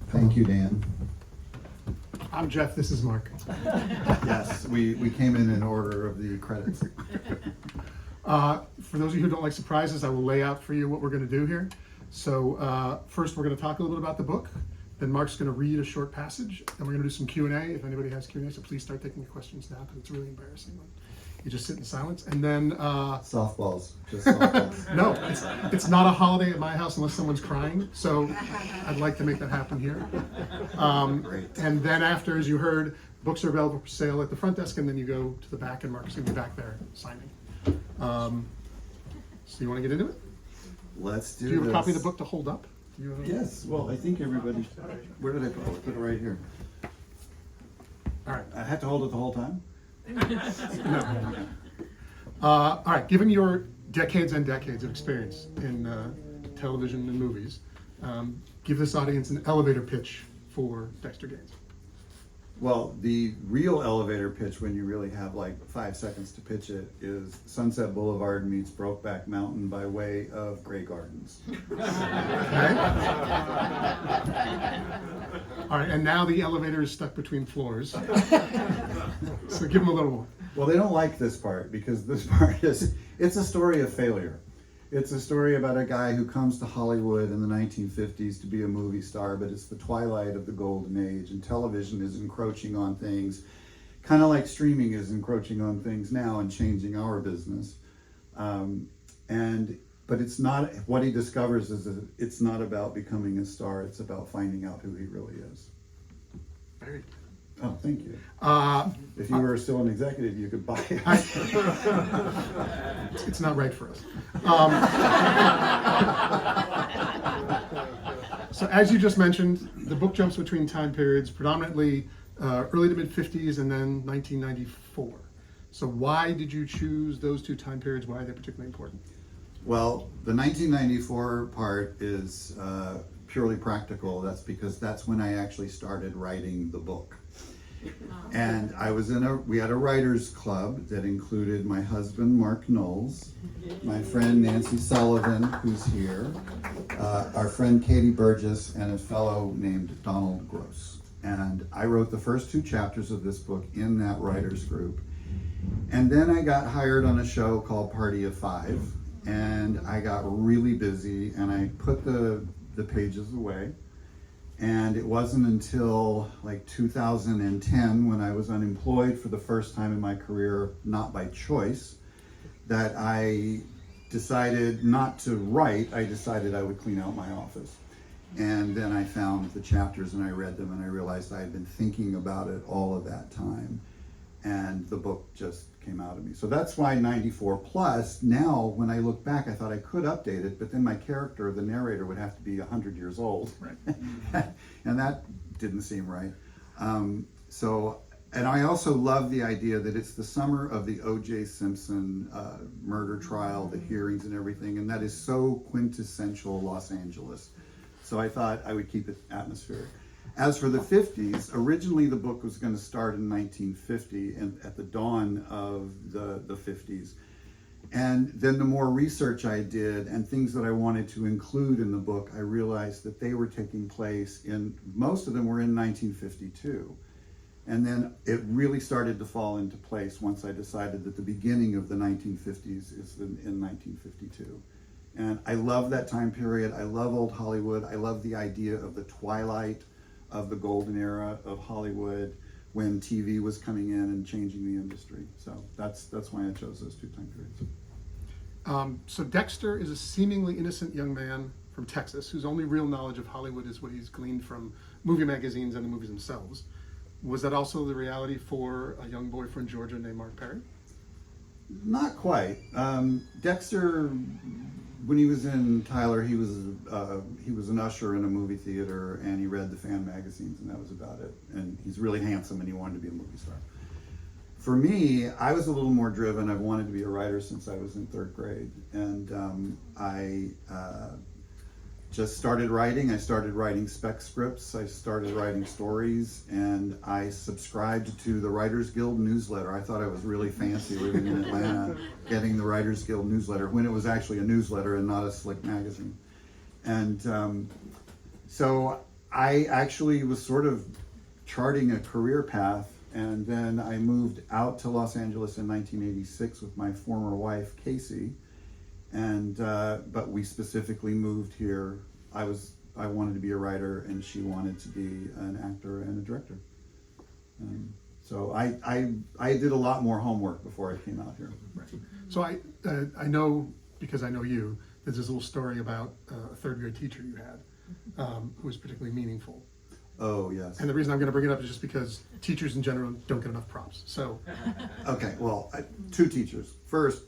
Thank you, Dan. I'm Jeff, this is Mark. Yes, we came in order of the credits. For those of you who don't like surprises, I will lay out for you what we're going to do here. So first we're going to talk a little bit about the book. Then Mark's going to read a short passage. Then we're going to do some Q&A. If anybody has Q&A, so please start taking your questions now because it's really embarrassing when you just sit in silence. And then Softballs, just softballs. no, it's not a holiday at my house unless someone's crying. So I'd like to make that happen here. Great. And then after, as you heard, books are available for sale at the front desk, and then you go to the back, and Mark's going to be back there signing. So you want to get into it? Let's do Do you have this. a copy of the book to hold up? Do you have a- Yes, well, I think everybody, where did I put it? I put it right here. All right. I have to hold it the whole time? No. All right. Given your decades and decades of experience in television and movies, give this audience an elevator pitch for Dexter Gaines. Well, the real elevator pitch, when you really have like 5 seconds to pitch it, is Sunset Boulevard meets Brokeback Mountain by way of Grey Gardens. Okay. All right. And now the elevator is stuck between floors. So give them a little more. Well, they don't like this part because this part it's a story of failure. It's a story about a guy who comes to Hollywood in the 1950s to be a movie star, but it's the twilight of the golden age, and television is encroaching on things, kind of like streaming is encroaching on things now and changing our business. But it's not, what he discovers is that it's not about becoming a star, it's about finding out who he really is. Very good. Oh, thank you. If you were still an executive, you could buy it. It's not right for us. So as you just mentioned, the book jumps between time periods, predominantly early to mid 50s and then 1994. So why did you choose those two time periods? Why are they particularly important? Well, the 1994 part is purely practical. That's because that's when I actually started writing the book. And I was we had a writers club that included my husband, Mark Knowles, my friend Nancy Sullivan, who's here, our friend Katie Burgess, and a fellow named Donald Gross. And I wrote the first 2 chapters of this book in that writers group. And then I got hired on a show called Party of 5, and I got really busy, and I put the pages away. And it wasn't until like 2010, when I was unemployed for the first time in my career, not by choice, that I decided not to write. I decided I would clean out my office. And then I found the chapters and I read them, and I realized I had been thinking about it all of that time. And the book just came out of me. So that's why 94 plus. Now, when I look back, I thought I could update it, but then my character, the narrator, would have to be 100 years old. Right. And that didn't seem right. And I also love the idea that it's the summer of the O.J. Simpson murder trial, the hearings and everything, and that is so quintessential Los Angeles. So I thought I would keep it atmospheric. As for the 50s, originally the book was going to start in 1950 and at the dawn of the 50s. And then the more research I did and things that I wanted to include in the book, I realized that they were taking place most of them were in 1952. And then it really started to fall into place once I decided that the beginning of the 1950s is in 1952. And I love that time period. I love old Hollywood. I love the idea of the twilight of the golden era of Hollywood when TV was coming in and changing the industry. So that's why I chose those 2 time periods. So Dexter is a seemingly innocent young man from Texas whose only real knowledge of Hollywood is what he's gleaned from movie magazines and the movies themselves. Was that also the reality for a young boy from Georgia named Mark Perry? Not quite. Dexter, when he was in Tyler, he was an usher in a movie theater, and he read the fan magazines, and that was about it. And he's really handsome, and he wanted to be a movie star. For me, I was a little more driven. I've wanted to be a writer since I was in 3rd grade, and just started writing. I started writing spec scripts. I started writing stories, and I subscribed to the Writers Guild newsletter. I thought I was really fancy living in Atlanta, getting the Writers Guild newsletter when it was actually a newsletter and not a slick magazine. And so I actually was sort of charting a career path, and then I moved out to Los Angeles in 1986 with my former wife, Casey. And but we specifically moved here. I wanted to be a writer, and she wanted to be an actor and a director. So I did a lot more homework before I came out here. Right. So I know, because I know you, there's this little story about a third grade teacher you had who was particularly meaningful. Oh, yes. And the reason I'm going to bring it up is just because teachers in general don't get enough props. So Okay, well, two teachers. First,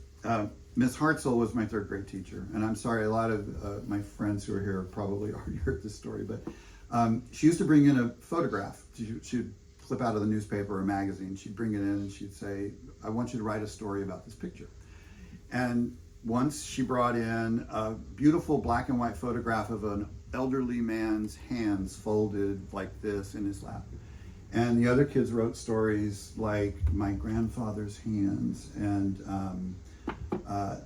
Miss Hartzell was my third grade teacher, and I'm sorry, a lot of my friends who are here probably already heard this story, but she used to bring in a photograph. She'd flip out of the newspaper or magazine. She'd bring it in and she'd say, I want you to write a story about this picture. And once she brought in a beautiful black and white photograph of an elderly man's hands folded like this in his lap. And the other kids wrote stories like My Grandfather's Hands and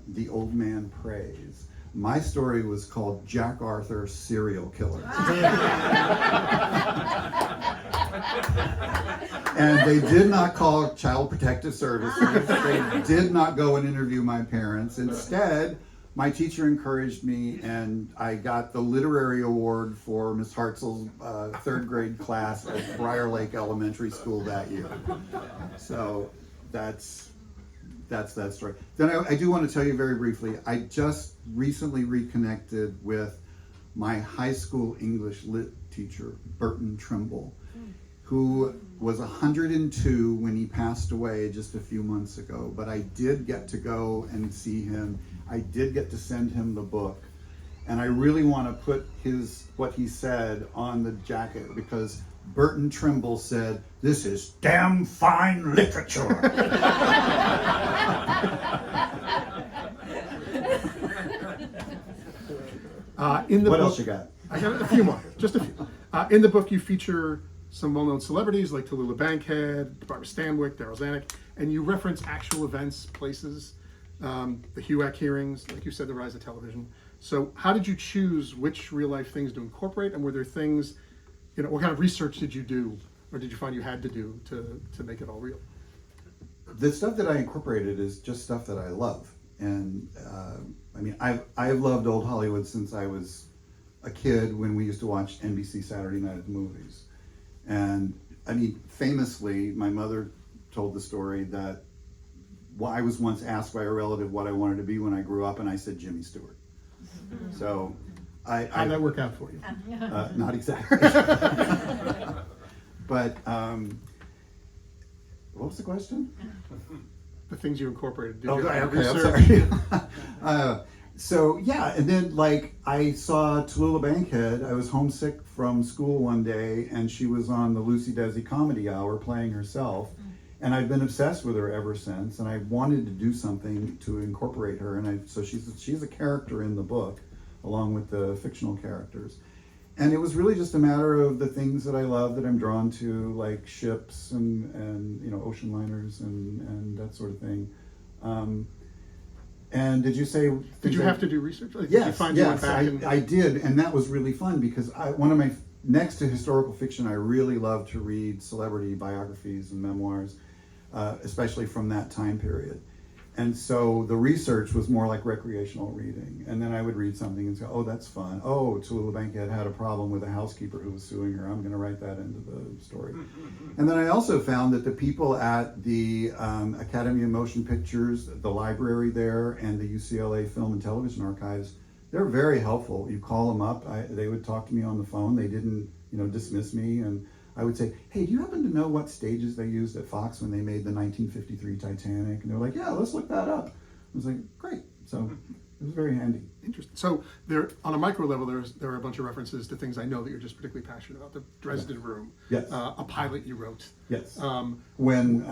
The Old Man Prays. My story was called Jack Arthur Serial Killer. And they did not call Child Protective Services. They did not go and interview my parents. Instead, my teacher encouraged me, and I got the literary award for Miss Hartzell's third grade class at Briar Lake Elementary School that year. So that's that story. Then I do want to tell you very briefly, I just recently reconnected with my high school English lit teacher, Burton Trimble, who was 102 when he passed away just a few months ago. But I did get to go and see him. I did get to send him the book. And I really want to put what he said on the jacket, because Burton Trimble said, "This is damn fine literature." In the What book, else you got? I got a few more, just a few. In the book, you feature some well-known celebrities like Tallulah Bankhead, Barbara Stanwyck, Daryl Zanuck, and you reference actual events, places, the HUAC hearings, like you said, the rise of television. So how did you choose which real-life things to incorporate, and were there things, what kind of research did you do, or did you find you had to do to make it all real? The stuff that I incorporated is just stuff that I love. And I've loved old Hollywood since I was a kid, when we used to watch NBC Saturday Night at the Movies. And famously, my mother told the story that I was once asked by a relative what I wanted to be when I grew up, and I said Jimmy Stewart. So How'd that work out for you? Not exactly. But what was the question? The things you incorporated. Did Oh, you okay, research? I'm sorry. So yeah, and then I saw Tallulah Bankhead. I was homesick from school one day, and she was on the Lucy Desi Comedy Hour playing herself, and I've been obsessed with her ever since. And I wanted to do something to incorporate her, and so she's a character in the book, along with the fictional characters. And it was really just a matter of the things that I love, that I'm drawn to, like ships and ocean liners and that sort of thing. And did you say? Did you have to do research? Like, Yes, did you find you went back I did, and that was really fun, because one of my, next to historical fiction, I really love to read celebrity biographies and memoirs, especially from that time period. And so the research was more like recreational reading. And then I would read something and say, oh, that's fun. Oh, Tallulah Bankhead had a problem with a housekeeper who was suing her. I'm going to write that into the story. And then I also found that the people at the Academy of Motion Pictures, the library there, and the UCLA Film and Television Archives, they're very helpful. You call them up, they would talk to me on the phone. They didn't, dismiss me. And I would say, hey, do you happen to know what stages they used at Fox when they made the 1953 Titanic? And they're like, yeah, let's look that up. I was like, great. So it was very handy. Interesting. So there, on a micro level, there are a bunch of references to things I know that you're just particularly passionate about. The Dresden Room. Yes. A pilot you wrote. Yes. When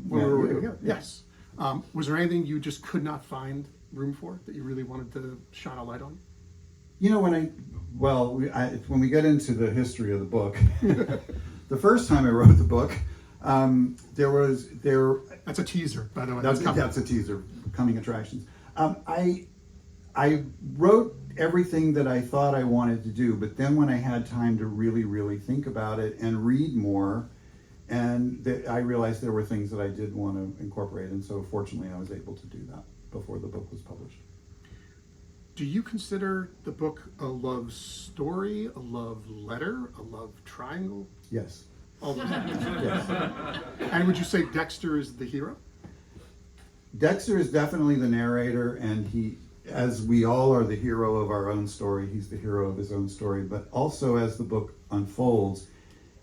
we were working together. Yes. Was there anything you just could not find room for that you really wanted to shine a light on? When we get into the history of the book, the first time I wrote the book, That's a teaser, by the way. That's a teaser, coming attractions. I wrote everything that I thought I wanted to do, but then when I had time to really, really think about it and read more, I realized there were things that I did want to incorporate, and so fortunately I was able to do that before the book was published. Do you consider the book a love story, a love letter, a love triangle? Yes. All of that. Yes. And would you say Dexter is the hero? Dexter is definitely the narrator, and he, as we all are the hero of our own story, he's the hero of his own story, but also as the book unfolds,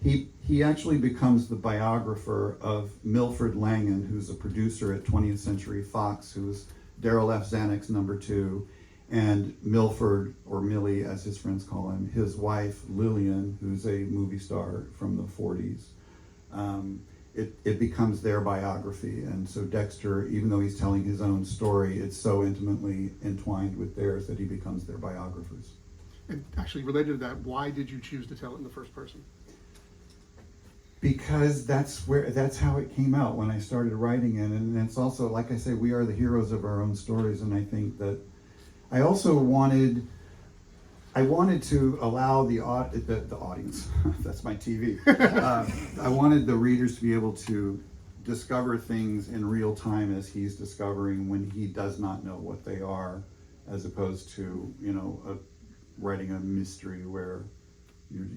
he actually becomes the biographer of Milford Langan, who's a producer at 20th Century Fox, who's Darryl F. Zanuck's number 2, and Milford, or Millie as his friends call him, his wife Lillian, who's a movie star from the 40s. It becomes their biography, and so Dexter, even though he's telling his own story, it's so intimately entwined with theirs that he becomes their biographers. And actually, related to that, why did you choose to tell it in the first person? Because that's how it came out when I started writing it, and it's also, like I say, we are the heroes of our own stories, and I think that I also wanted to allow the audience, that's my TV, I wanted the readers to be able to discover things in real time as he's discovering when he does not know what they are, as opposed to, writing a mystery where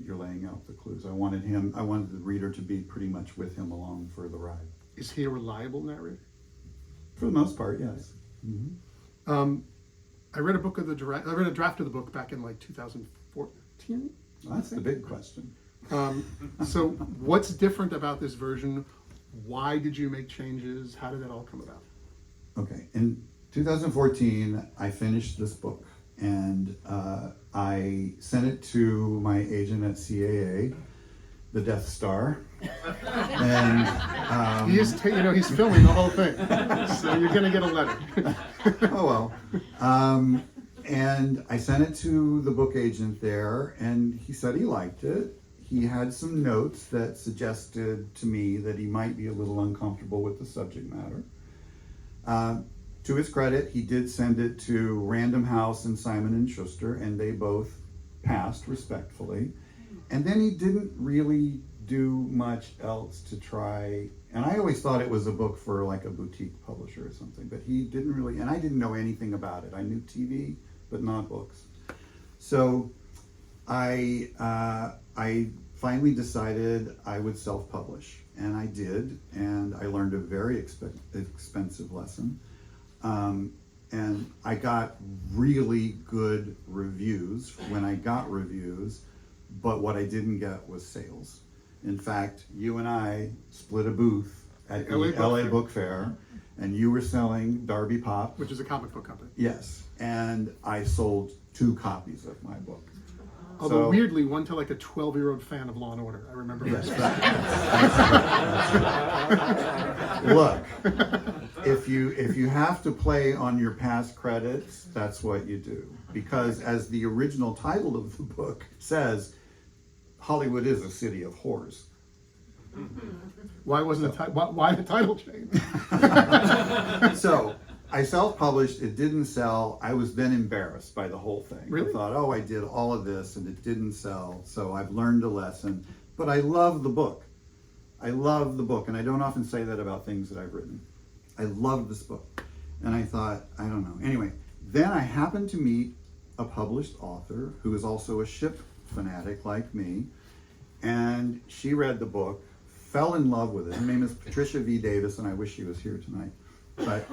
you're laying out the clues. I wanted the reader to be pretty much with him along for the ride. Is he a reliable narrator? For the most part, yes. Mm-hmm. I read a draft of the book back in like 2014. That's the big question. So what's different about this version? Why did you make changes? How did that all come about? Okay, in 2014, I finished this book, and I sent it to my agent at CAA, the Death Star, and he's filming the whole thing, so you're gonna get a letter. Oh well. And I sent it to the book agent there, and he said he liked it. He had some notes that suggested to me that he might be a little uncomfortable with the subject matter. To his credit, he did send it to Random House and Simon & Schuster, and they both passed respectfully. And then he didn't really do much else to try, and I always thought it was a book for like a boutique publisher or something, but he didn't really, and I didn't know anything about it. I knew TV, but not books. So I finally decided I would self-publish, and I did, and I learned a very expensive lesson. And I got really good reviews when I got reviews, but what I didn't get was sales. In fact, you and I split a booth at the LA Book Fair, and you were selling Darby Pop, which is a comic book company. Yes, and I sold 2 copies of my book. Although weirdly, one to like a 12-year-old fan of Law and Order. I remember Yes. that. Look, if you have to play on your past credits, that's what you do. Because as the original title of the book says, Hollywood is a city of whores. Why wasn't why the title change? So I self-published, it didn't sell. I was then embarrassed by the whole thing. Really? I thought, I did all of this and it didn't sell, so I've learned a lesson. But I love the book. I love the book, and I don't often say that about things that I've written. I love this book. And I thought, I don't know. Anyway, then I happened to meet a published author who is also a ship fanatic like me, and she read the book, fell in love with it. Her name is Patricia V. Davis, and I wish she was here tonight. But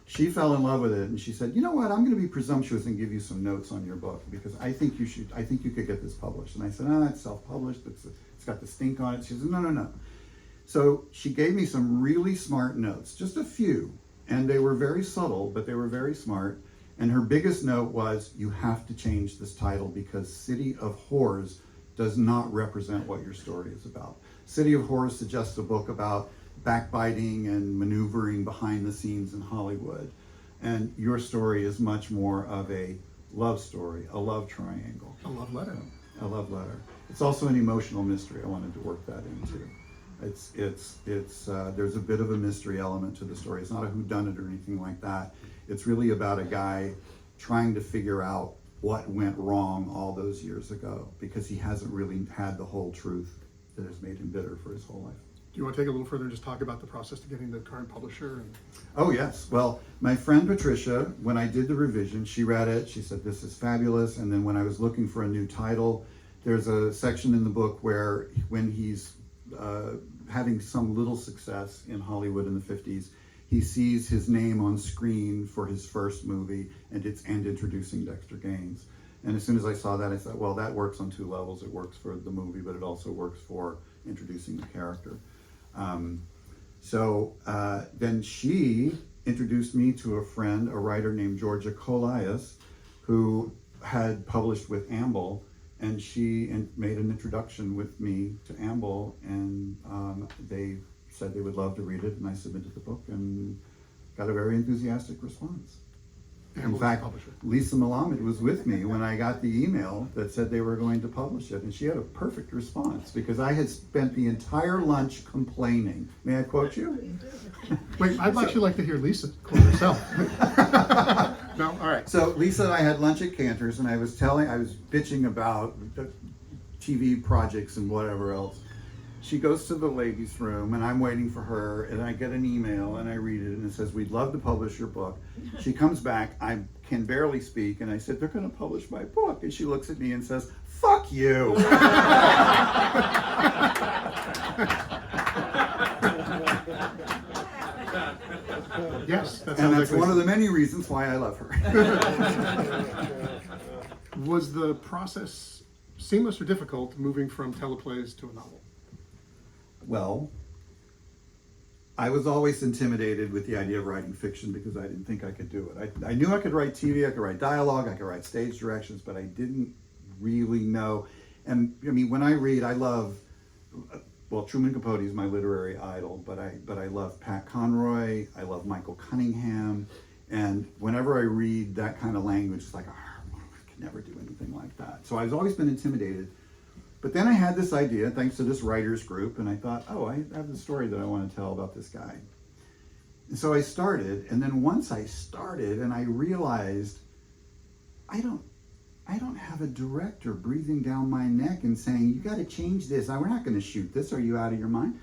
she fell in love with it, and she said, you know what, I'm going to be presumptuous and give you some notes on your book, because I think you could get this published. And I said, it's self-published, it's got the stink on it. She said, no. So she gave me some really smart notes, just a few, and they were very subtle, but they were very smart. And her biggest note was, you have to change this title because City of Whores does not represent what your story is about. City of Whores suggests a book about backbiting and maneuvering behind the scenes in Hollywood. And your story is much more of a love story, a love triangle, A love letter. a love letter. It's also an emotional mystery. I wanted to work that into. There's a bit of a mystery element to the story. It's not a whodunit or anything like that. It's really about a guy trying to figure out what went wrong all those years ago, because he hasn't really had the whole truth that has made him bitter for his whole life. Do you want to take a little further and just talk about the process to getting the current publisher? Oh, yes. Well, my friend Patricia, when I did the revision, she read it. She said, this is fabulous. And then when I was looking for a new title, there's a section in the book where when he's having some little success in Hollywood in the 50s, he sees his name on screen for his first movie, and it's Introducing Dexter Gaines. And as soon as I saw that, I thought, well, that works on two levels. It works for the movie, but it also works for introducing the character. Then she introduced me to a friend, a writer named Georgia Colias, who had published with Amble, and she made an introduction with me to Amble, and they said they would love to read it, and I submitted the book and got a very enthusiastic response. In fact, Lisa Melamed was with me when I got the email that said they were going to publish it, and she had a perfect response because I had spent the entire lunch complaining. May I quote you? Wait, I'd actually like to hear Lisa quote herself. No? All right. So Lisa and I had lunch at Cantor's, and I was bitching about the TV projects and whatever else. She goes to the ladies' room, and I'm waiting for her, and I get an email, and I read it, and it says, we'd love to publish your book. She comes back, I can barely speak, and I said, they're going to publish my book. And she looks at me and says, fuck you. Yes, that And sounds that's like one of the many reasons why I love her. Was the process seamless or difficult moving from teleplays to a novel? Well, I was always intimidated with the idea of writing fiction because I didn't think I could do it. I knew I could write TV, I could write dialogue, I could write stage directions, but I didn't really know. And I mean, when I read, I love, well, Truman Capote is my literary idol, but I love Pat Conroy, I love Michael Cunningham, and whenever I read that kind of language, it's like, oh, I could never do anything like that. So I've always been intimidated. But then I had this idea, thanks to this writers group, and I thought, oh, I have the story that I want to tell about this guy. And so I started, and then once I started and I realized, I don't have a director breathing down my neck and saying, you got to change this. We're not going to shoot this. Are you out of your mind?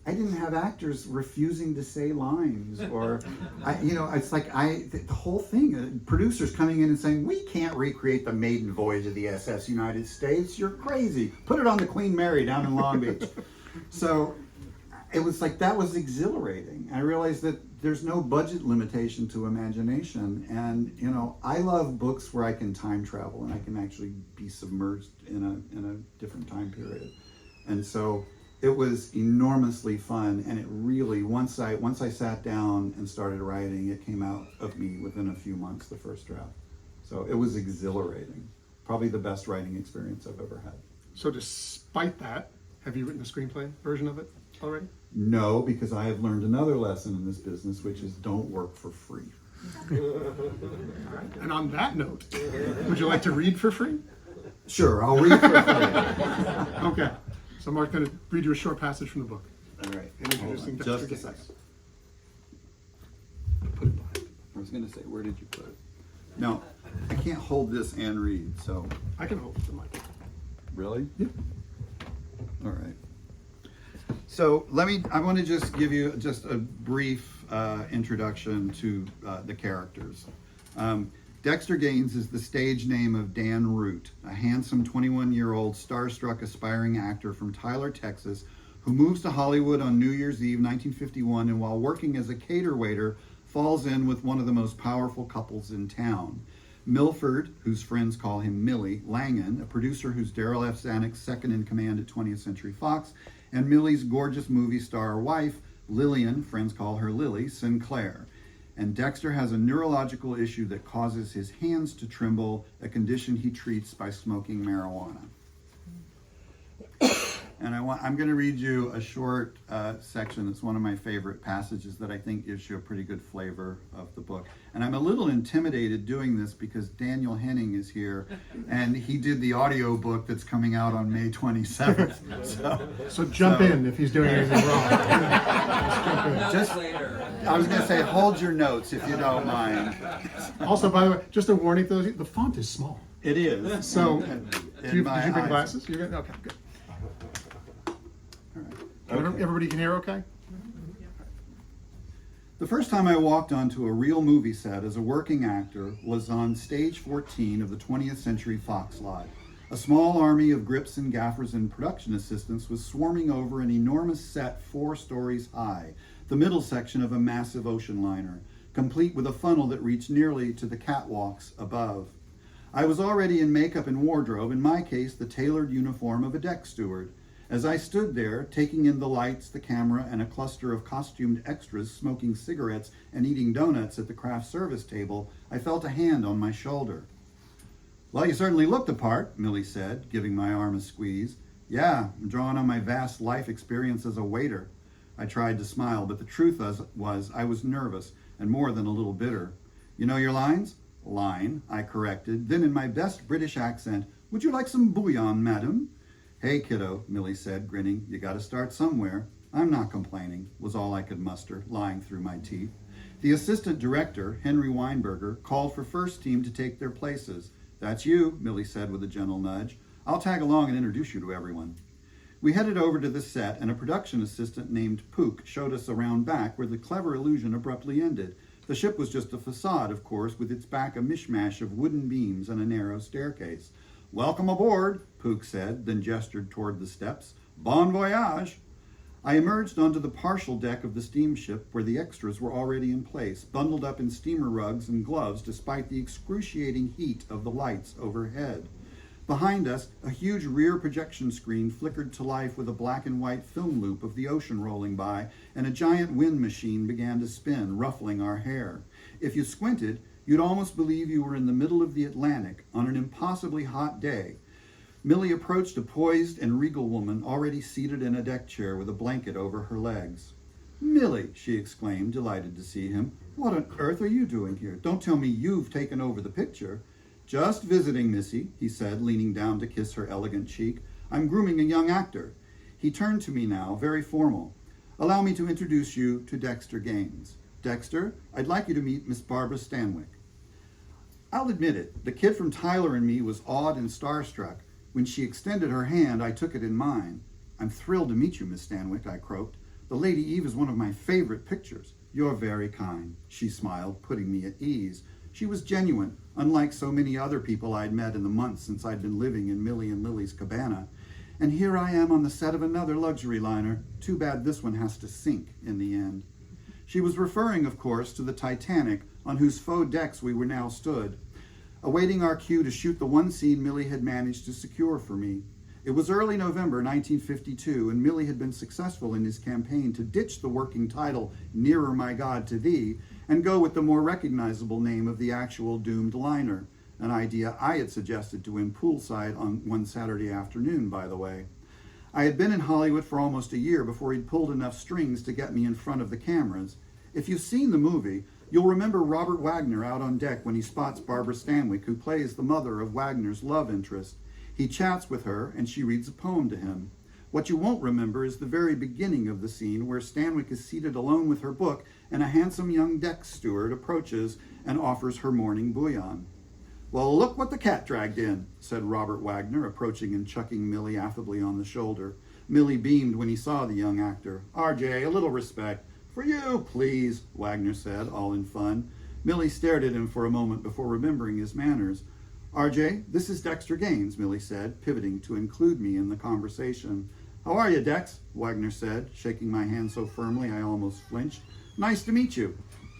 I didn't have actors refusing to say lines, or, it's like the whole thing, producers coming in and saying, we can't recreate the maiden voyage of the SS United States. You're crazy. Put it on the Queen Mary down in Long Beach. So it was like, that was exhilarating. I realized that there's no budget limitation to imagination. And, I love books where I can time travel and I can actually be submerged in a different time period. And so it was enormously fun, and it really, once I sat down and started writing, it came out of me within a few months, the first draft. So it was exhilarating. Probably the best writing experience I've ever had. So despite that, have you written the screenplay version of it already? No, because I have learned another lesson in this business, which is don't work for free. All right. And on that note, would you like to read for free? Sure, I'll read for free. Okay. So Mark's going to read you a short passage from the book. All right. Introducing Dexter Just a Gaines. second. Put it behind. I was going to say, where did you put it? No, I can't hold this and read, so. I can hold the mic. Really? Yeah. All right. So I want to just give you just a brief introduction to the characters. Dexter Gaines is the stage name of Dan Root, a handsome 21-year-old starstruck aspiring actor from Tyler, Texas, who moves to Hollywood on New Year's Eve 1951, and while working as a cater waiter, falls in with one of the most powerful couples in town. Milford, whose friends call him Millie, Langan, a producer who's Daryl F. Zanuck's second in command at 20th Century Fox, and Millie's gorgeous movie star wife, Lillian, friends call her Lily, Sinclair. And Dexter has a neurological issue that causes his hands to tremble, a condition he treats by smoking marijuana. And I'm going to read you a short section. It's one of my favorite passages that I think gives you a pretty good flavor of the book. And I'm a little intimidated doing this because Daniel Henning is here, and he did the audio book that's coming out on May 27th. So jump in if he's doing anything wrong. Just jump in. I was going to say, hold your notes if you don't mind. Also, by the way, just a warning to those, the font is small. It is. So, did you bring eyes. glasses? You're good? Okay, good. All right. Everybody can hear okay? The first time I walked onto a real movie set as a working actor was on stage 14 of the 20th Century Fox lot. A small army of grips and gaffers and production assistants was swarming over an enormous set 4 stories high, the middle section of a massive ocean liner, complete with a funnel that reached nearly to the catwalks above. I was already in makeup and wardrobe, in my case the tailored uniform of a deck steward. As I stood there, taking in the lights, the camera, and a cluster of costumed extras smoking cigarettes and eating donuts at the craft service table, I felt a hand on my shoulder. "Well, you certainly look the part," Millie said, giving my arm a squeeze. "Yeah, I'm drawing on my vast life experience as a waiter." I tried to smile, but the truth was I was nervous and more than a little bitter. "You know your lines?" "Line," I corrected. Then in my best British accent, "Would you like some bouillon, madam?" "Hey, kiddo," Millie said, grinning. "You gotta start somewhere." "I'm not complaining," was all I could muster, lying through my teeth. The assistant director, Henry Weinberger, called for first team to take their places. "That's you," Millie said with a gentle nudge. "I'll tag along and introduce you to everyone." We headed over to the set, and a production assistant named Pook showed us around back where the clever illusion abruptly ended. The ship was just a facade, of course, with its back a mishmash of wooden beams and a narrow staircase. "Welcome aboard," Pook said, then gestured toward the steps. "Bon voyage." I emerged onto the partial deck of the steamship where the extras were already in place, bundled up in steamer rugs and gloves despite the excruciating heat of the lights overhead. Behind us, a huge rear projection screen flickered to life with a black and white film loop of the ocean rolling by, and a giant wind machine began to spin, ruffling our hair. If you squinted, you'd almost believe you were in the middle of the Atlantic on an impossibly hot day. Millie approached a poised and regal woman already seated in a deck chair with a blanket over her legs. "Millie," she exclaimed, delighted to see him. "What on earth are you doing here? Don't tell me you've taken over the picture." "Just visiting, Missy," he said, leaning down to kiss her elegant cheek. "I'm grooming a young actor." He turned to me now, very formal. "Allow me to introduce you to Dexter Gaines. Dexter, I'd like you to meet Miss Barbara Stanwyck." I'll admit it, the kid from Tyler and Me was awed and starstruck. When she extended her hand, I took it in mine. "I'm thrilled to meet you, Miss Stanwyck," I croaked. "The Lady Eve is one of my favorite pictures." "You're very kind," she smiled, putting me at ease. She was genuine, unlike so many other people I'd met in the months since I'd been living in Millie and Lily's cabana. And here I am on the set of another luxury liner. Too bad this one has to sink in the end. She was referring, of course, to the Titanic, on whose faux decks we were now stood, awaiting our cue to shoot the one scene Millie had managed to secure for me. It was early November 1952, and Millie had been successful in his campaign to ditch the working title, "Nearer, My God, to Thee," and go with the more recognizable name of the actual doomed liner, an idea I had suggested to him poolside on one Saturday afternoon, by the way. I had been in Hollywood for almost a year before he'd pulled enough strings to get me in front of the cameras. If you've seen the movie, you'll remember Robert Wagner out on deck when he spots Barbara Stanwyck, who plays the mother of Wagner's love interest. He chats with her, and she reads a poem to him. What you won't remember is the very beginning of the scene where Stanwyck is seated alone with her book, and a handsome young deck steward approaches and offers her morning bouillon. "Well, look what the cat dragged in," said Robert Wagner, approaching and chucking Millie affably on the shoulder. Millie beamed when he saw the young actor. "RJ, a little respect." "For you, please," Wagner said, all in fun. Millie stared at him for a moment before remembering his manners. "RJ, this is Dexter Gaines," Millie said, pivoting to include me in the conversation. "How are you, Dex?" Wagner said, shaking my hand so firmly I almost flinched. "Nice to meet you."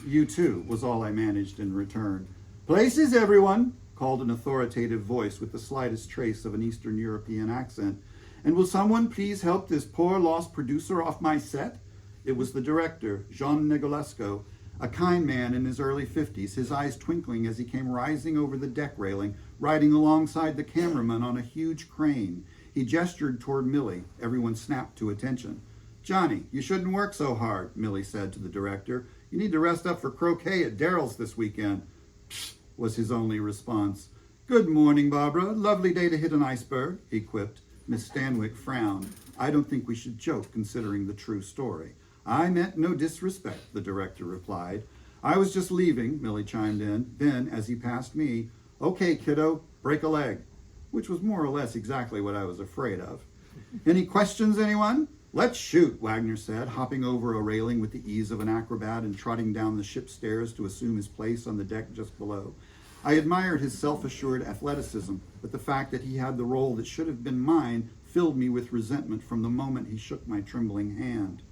"You too," was all I managed in return. "Places, everyone," called an authoritative voice with the slightest trace of an Eastern European accent. "And will someone please help this poor lost producer off my set?" It was the director, Jean Negolesco, a kind man in his early 50s, his eyes twinkling as he came rising over the deck railing, riding alongside the cameraman on a huge crane. He gestured toward Millie. Everyone snapped to attention. "Johnny, you shouldn't work so hard," Millie said to the director. "You need to rest up for croquet at Daryl's this weekend." "Psst," was his only response. "Good morning, Barbara. Lovely day to hit an iceberg," he quipped. Miss Stanwyck frowned. "I don't think we should joke, considering the true story." "I meant no disrespect," the director replied. "I was just leaving," Millie chimed in. Then, as he passed me, "Okay, kiddo, break a leg," which was more or less exactly what I was afraid of. "Any questions, anyone?" "Let's shoot," Wagner said, hopping over a railing with the ease of an acrobat and trotting down the ship's stairs to assume his place on the deck just below. I admired his self-assured athleticism, but the fact that he had the role that should have been mine filled me with resentment from the moment he shook my trembling hand.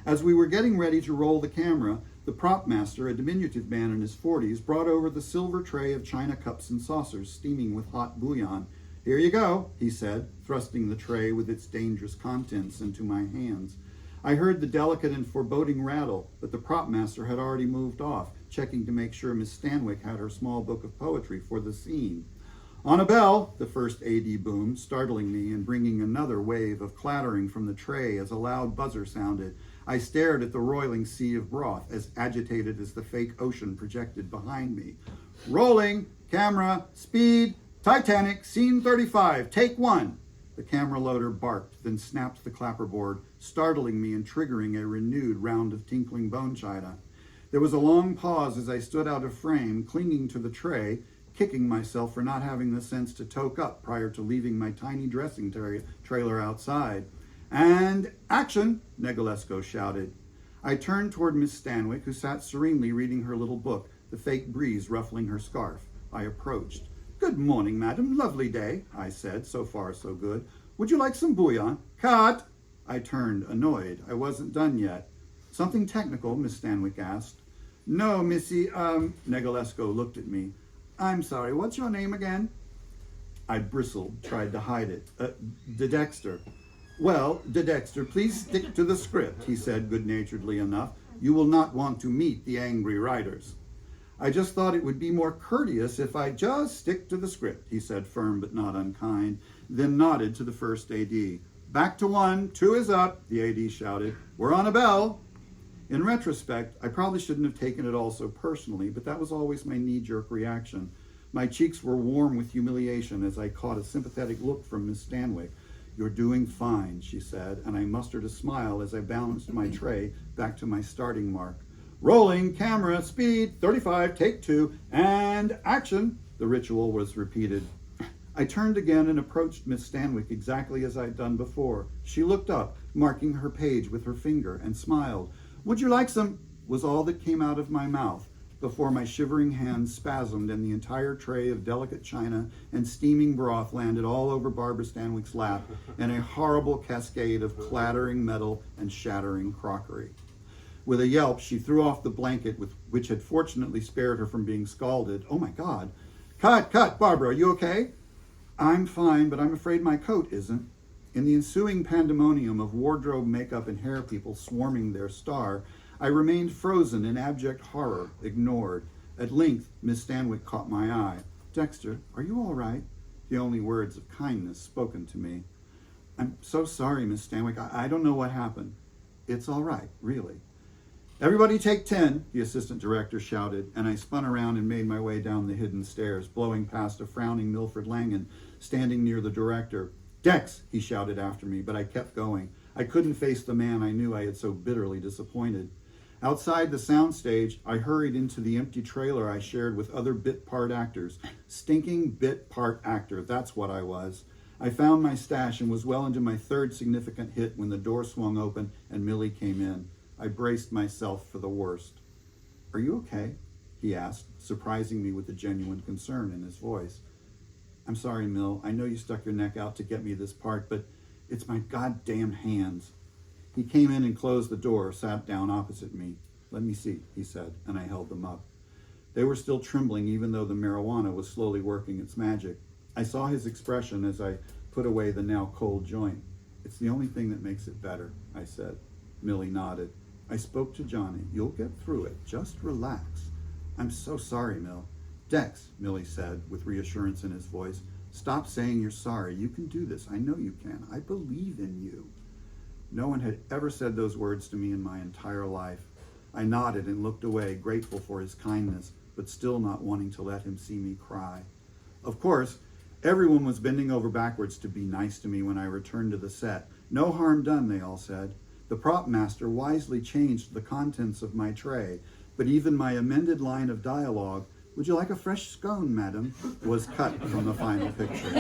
As we were getting ready to roll the camera, the prop master, a diminutive man in his 40s, brought over the silver tray of china cups and saucers steaming with hot bouillon. "Here you go," he said, thrusting the tray with its dangerous contents into my hands. I heard the delicate and foreboding rattle, but the prop master had already moved off, checking to make sure Miss Stanwyck had her small book of poetry for the scene. "On a bell," the first AD boomed, startling me and bringing another wave of clattering from the tray as a loud buzzer sounded. I stared at the roiling sea of broth, as agitated as the fake ocean projected behind me. "Rolling, camera, speed, Titanic, scene 35, take 1. The camera loader barked, then snapped the clapperboard, startling me and triggering a renewed round of tinkling bone china. There was a long pause as I stood out of frame, clinging to the tray, kicking myself for not having the sense to toke up prior to leaving my tiny dressing trailer outside. "And action," Negulesco shouted. I turned toward Miss Stanwyck, who sat serenely reading her little book, the fake breeze ruffling her scarf. I approached. "Good morning, madam. Lovely day," I said. So far, so good. "Would you like some bouillon?" "Cut!" I turned, annoyed. I wasn't done yet. "Something technical?" Miss Stanwyck asked. "No, missy, Negulesco looked at me. "I'm sorry, what's your name again?" I bristled, tried to hide it. De Dexter." "Well, De Dexter, please stick to the script," he said good-naturedly enough. "You will not want to meet the angry writers." "I just thought it would be more courteous if I just stick to the script," he said, firm but not unkind, then nodded to the first AD. "Back to 1, 2 is up," the AD shouted. "We're on a bell." In retrospect, I probably shouldn't have taken it all so personally, but that was always my knee-jerk reaction. My cheeks were warm with humiliation as I caught a sympathetic look from Miss Stanwyck. "You're doing fine," she said, and I mustered a smile as I balanced my tray back to my starting mark. "Rolling, camera, speed, 35, take 2, and action," the ritual was repeated. I turned again and approached Miss Stanwyck exactly as I'd done before. She looked up, marking her page with her finger, and smiled. "Would you like some?" was all that came out of my mouth before my shivering hands spasmed and the entire tray of delicate china and steaming broth landed all over Barbara Stanwyck's lap in a horrible cascade of clattering metal and shattering crockery. With a yelp, she threw off the blanket which had fortunately spared her from being scalded. "Oh my God." Cut, Barbara, are you okay?" "I'm fine, but I'm afraid my coat isn't." In the ensuing pandemonium of wardrobe, makeup, and hair people swarming their star, I remained frozen in abject horror, ignored. At length, Miss Stanwyck caught my eye. "Dexter, are you all right?" The only words of kindness spoken to me. "I'm so sorry, Miss Stanwyck. I don't know what happened." "It's all right, really." "Everybody take 10, the assistant director shouted, and I spun around and made my way down the hidden stairs, blowing past a frowning Milford Langan standing near the director. "Dex," he shouted after me, but I kept going. I couldn't face the man I knew I had so bitterly disappointed. Outside the soundstage, I hurried into the empty trailer I shared with other bit part actors. Stinking bit part actor, that's what I was. I found my stash and was well into my third significant hit when the door swung open and Millie came in. I braced myself for the worst. "Are you okay?" he asked, surprising me with a genuine concern in his voice. "I'm sorry, Mill. I know you stuck your neck out to get me this part, but it's my goddamn hands." He came in and closed the door, sat down opposite me. "Let me see," he said, and I held them up. They were still trembling, even though the marijuana was slowly working its magic. I saw his expression as I put away the now cold joint. "It's the only thing that makes it better," I said. Millie nodded. "I spoke to Johnny. You'll get through it. Just relax." "I'm so sorry, Mill." "Dex," Millie said, with reassurance in his voice, Stop saying you're sorry. You can do this. I know you can. I believe in you. No one had ever said those words to me in my entire life. I nodded and looked away, grateful for his kindness, but still not wanting to let him see me cry. Of course, everyone was bending over backwards to be nice to me when I returned to the set. No harm done, they all said. The prop master wisely changed the contents of my tray, but even my amended line of dialogue, "Would you like a fresh scone, madam?" was cut from the final picture.